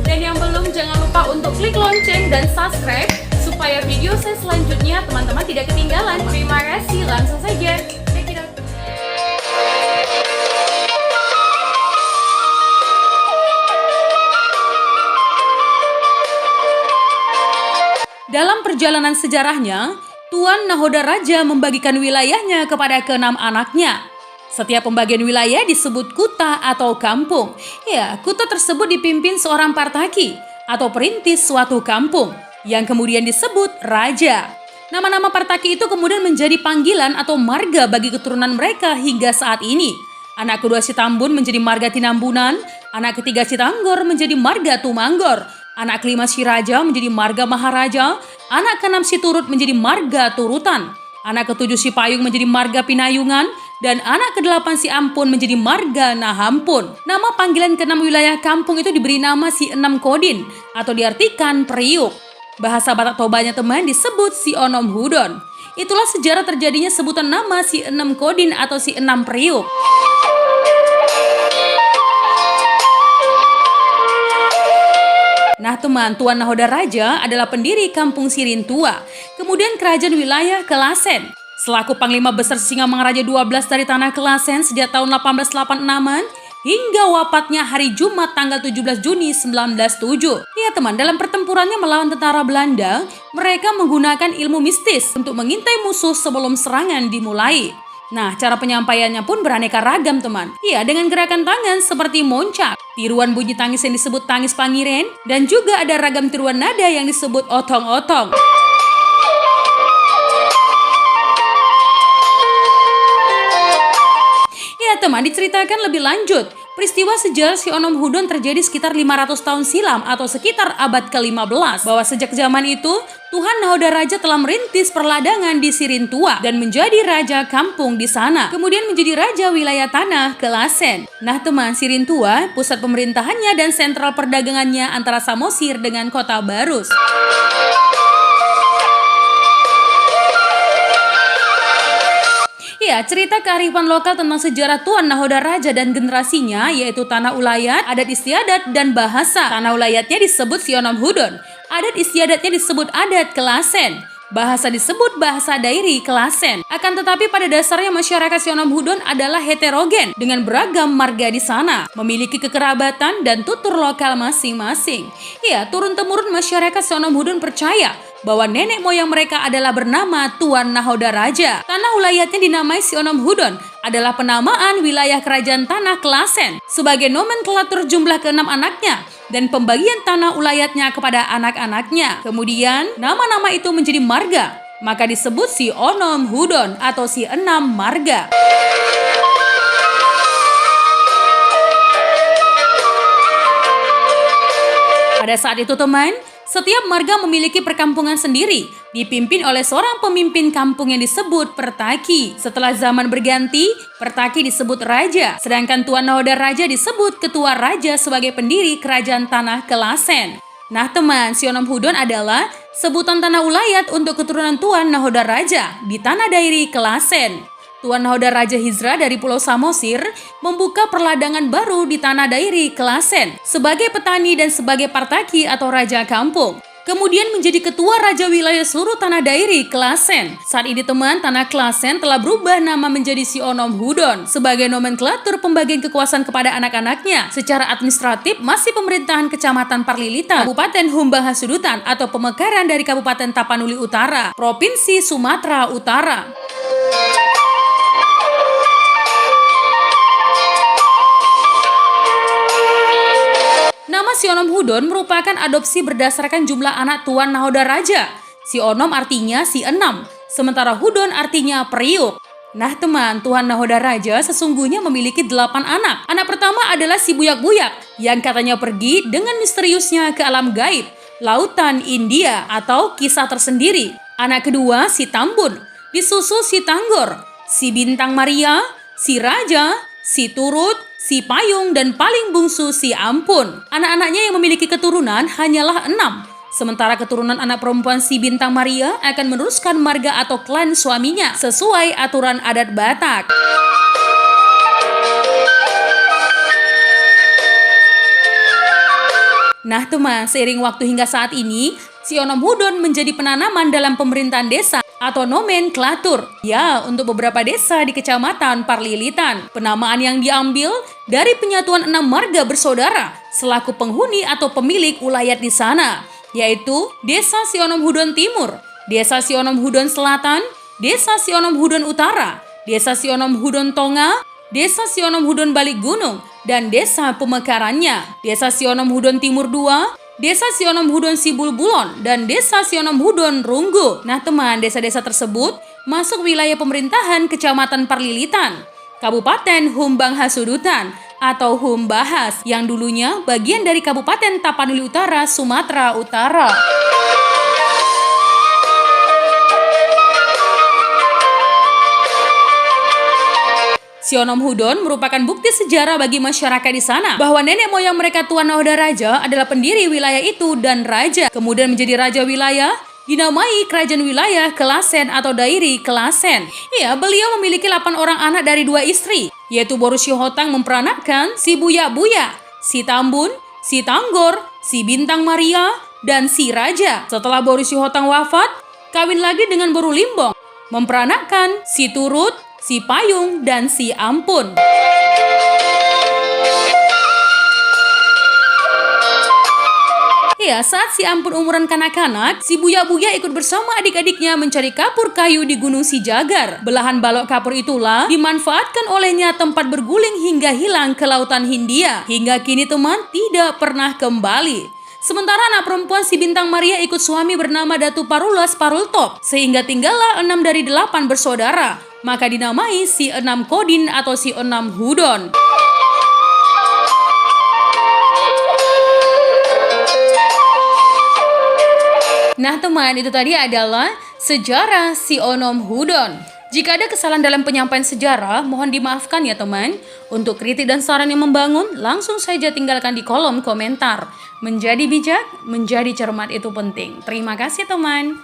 Dan yang belum, jangan lupa untuk klik lonceng dan subscribe supaya video saya selanjutnya teman-teman tidak ketinggalan. Terima kasih, langsung saja. Check it out. Dalam perjalanan sejarahnya, Tuan Nahoda Raja membagikan wilayahnya kepada keenam anaknya. Setiap pembagian wilayah disebut kuta atau kampung. Ya, kuta tersebut dipimpin seorang partaki atau perintis suatu kampung yang kemudian disebut raja. Nama-nama partaki itu kemudian menjadi panggilan atau marga bagi keturunan mereka hingga saat ini. Anak kedua Sitambun menjadi marga Tinambunan, anak ketiga Sitanggor menjadi marga Tumanggor, anak kelima si Raja menjadi marga Maharaja, anak keenam si Turut menjadi marga Turutan, anak ketujuh si Payung menjadi marga Pinayungan, dan anak kedelapan si Ampun menjadi marga Nahampun. Nama panggilan keenam wilayah kampung itu diberi nama si Enam Kodin atau diartikan periuk. Bahasa Batak Tobanya teman disebut si Onom Hudon. Itulah sejarah terjadinya sebutan nama si Enam Kodin atau si Enam Periuk. Nah teman, Tuan Nahoda Raja adalah pendiri kampung Sirin Tua, kemudian kerajaan wilayah Kelasen. Selaku Panglima Besar Singamangaraja 12 dari Tanah Kelasen sejak tahun 1886-an hingga wafatnya hari Jumat tanggal 17 Juni 1907. Ya teman, dalam pertempurannya melawan tentara Belanda, mereka menggunakan ilmu mistis untuk mengintai musuh sebelum serangan dimulai. Nah, cara penyampaiannya pun beraneka ragam teman. Iya, dengan gerakan tangan seperti moncak, tiruan bunyi tangis yang disebut tangis pangiren, dan juga ada ragam tiruan nada yang disebut otong-otong. Ya teman, diceritakan lebih lanjut. Peristiwa sejarah si Onom Hudon terjadi sekitar 500 tahun silam atau sekitar abad ke-15. Bahwa sejak zaman itu, Tuhan Nahoda Raja telah merintis perladangan di Sirin Tua dan menjadi raja kampung di sana. Kemudian menjadi raja wilayah Tanah Kelasen. Nah teman, Sirin Tua, pusat pemerintahannya dan sentral perdagangannya antara Samosir dengan Kota Barus. Ya, cerita kearifan lokal tentang sejarah Tuan Nahoda Raja dan generasinya yaitu Tanah Ulayat, adat istiadat, dan bahasa. Tanah Ulayatnya disebut Sionom Hudon, adat istiadatnya disebut adat Kelasen, bahasa disebut bahasa Dairi Kelasen. Akan tetapi pada dasarnya masyarakat Sionom Hudon adalah heterogen dengan beragam marga di sana, memiliki kekerabatan dan tutur lokal masing-masing. Ya, turun-temurun masyarakat Sionom Hudon percaya bahwa nenek moyang mereka adalah bernama Tuan Nahoda Raja. Tanah ulayatnya dinamai Sionom Hudon adalah penamaan wilayah kerajaan Tanah Kelasen sebagai nomenklatur jumlah ke-6 anaknya dan pembagian tanah ulayatnya kepada anak-anaknya. Kemudian nama-nama itu menjadi marga, maka disebut si Onom Hudon atau si 6 marga. Pada saat itu teman, setiap marga memiliki perkampungan sendiri, dipimpin oleh seorang pemimpin kampung yang disebut Pertaki. Setelah zaman berganti, Pertaki disebut Raja, sedangkan Tuan Nahoda Raja disebut Ketua Raja sebagai pendiri kerajaan Tanah Kelasen. Nah teman, Sionom Hudon adalah sebutan tanah ulayat untuk keturunan Tuan Nahoda Raja di Tanah Dairi Kelasen. Tuan Nahoda Raja Hizra dari Pulau Samosir membuka perladangan baru di Tanah Dairi Kelasen sebagai petani dan sebagai partaki atau raja kampung. Kemudian menjadi ketua raja wilayah seluruh Tanah Dairi Kelasen. Saat ini teman, Tanah Kelasen telah berubah nama menjadi Sionom Hudon sebagai nomenklatur pembagian kekuasaan kepada anak-anaknya. Secara administratif masih pemerintahan Kecamatan Parlilitan, Kabupaten Humbaha Sudutan atau pemekaran dari Kabupaten Tapanuli Utara, Provinsi Sumatera Utara. Nama Sionom Hudon merupakan adopsi berdasarkan jumlah anak Tuan Nahoda Raja. Si Onom artinya si 6, sementara Hudon artinya periuk. Nah teman, Tuan Nahoda Raja sesungguhnya memiliki 8 anak. Anak pertama adalah si Buyak-Buyak yang katanya pergi dengan misteriusnya ke alam gaib, Lautan India atau kisah tersendiri. Anak kedua si Tambun, disusul si Tanggor, si Bintang Maria, si Raja, si Turut, si Payung, dan paling bungsu si Ampun. Anak-anaknya yang memiliki keturunan hanyalah 6. Sementara keturunan anak perempuan si Bintang Maria akan meneruskan marga atau klan suaminya sesuai aturan adat Batak. Nah teman, seiring waktu hingga saat ini, si Onom Hudon menjadi penanaman dalam pemerintahan desa atau nomenklatur. Ya, untuk beberapa desa di Kecamatan Parlilitan. Penamaan yang diambil dari penyatuan 6 marga bersaudara selaku penghuni atau pemilik ulayat di sana, yaitu Desa Sionom Hudon Timur, Desa Sionom Hudon Selatan, Desa Sionom Hudon Utara, Desa Sionom Hudon Tonga, Desa Sionom Hudon Balik Gunung, dan Desa Pemekarannya, Desa Sionom Hudon Timur 2, Desa Sionom Hudon Sibulbulon, dan Desa Sionom Hudon Runggu. Nah teman, desa-desa tersebut masuk wilayah pemerintahan Kecamatan Parlilitan, Kabupaten Humbang Hasudutan atau Humbahas yang dulunya bagian dari Kabupaten Tapanuli Utara, Sumatera Utara. Sionom Hudon merupakan bukti sejarah bagi masyarakat di sana bahwa nenek moyang mereka Tuan Nahoda Raja adalah pendiri wilayah itu dan raja, kemudian menjadi raja wilayah dinamai Kerajaan Wilayah Kelasen atau Dairi Kelasen. Ya, beliau memiliki 8 orang anak dari 2 istri, yaitu Boru Syihotang memperanakkan si Buya Buya, si Tambun, si Tanggor, si Bintang Maria, dan si Raja. Setelah Boru Syihotang wafat, kawin lagi dengan Boru Limbong, memperanakkan si Turut, si Payung, dan si Ampun. Ya, saat si Ampun umuran kanak-kanak, si Buya-Buya ikut bersama adik-adiknya mencari kapur kayu di Gunung Sijagar. Belahan balok kapur itulah dimanfaatkan olehnya tempat berguling hingga hilang ke Lautan Hindia. Hingga kini teman tidak pernah kembali. Sementara anak perempuan si Bintang Maria ikut suami bernama Datu Parulas Parultop, sehingga tinggallah 6 dari 8 bersaudara. Maka dinamai si 6 Kodin atau si 6 Hudon. Nah teman, itu tadi adalah sejarah si Onom Hudon. Jika ada kesalahan dalam penyampaian sejarah, mohon dimaafkan ya teman. Untuk kritik dan saran yang membangun, langsung saja tinggalkan di kolom komentar. Menjadi bijak, menjadi cermat itu penting. Terima kasih teman.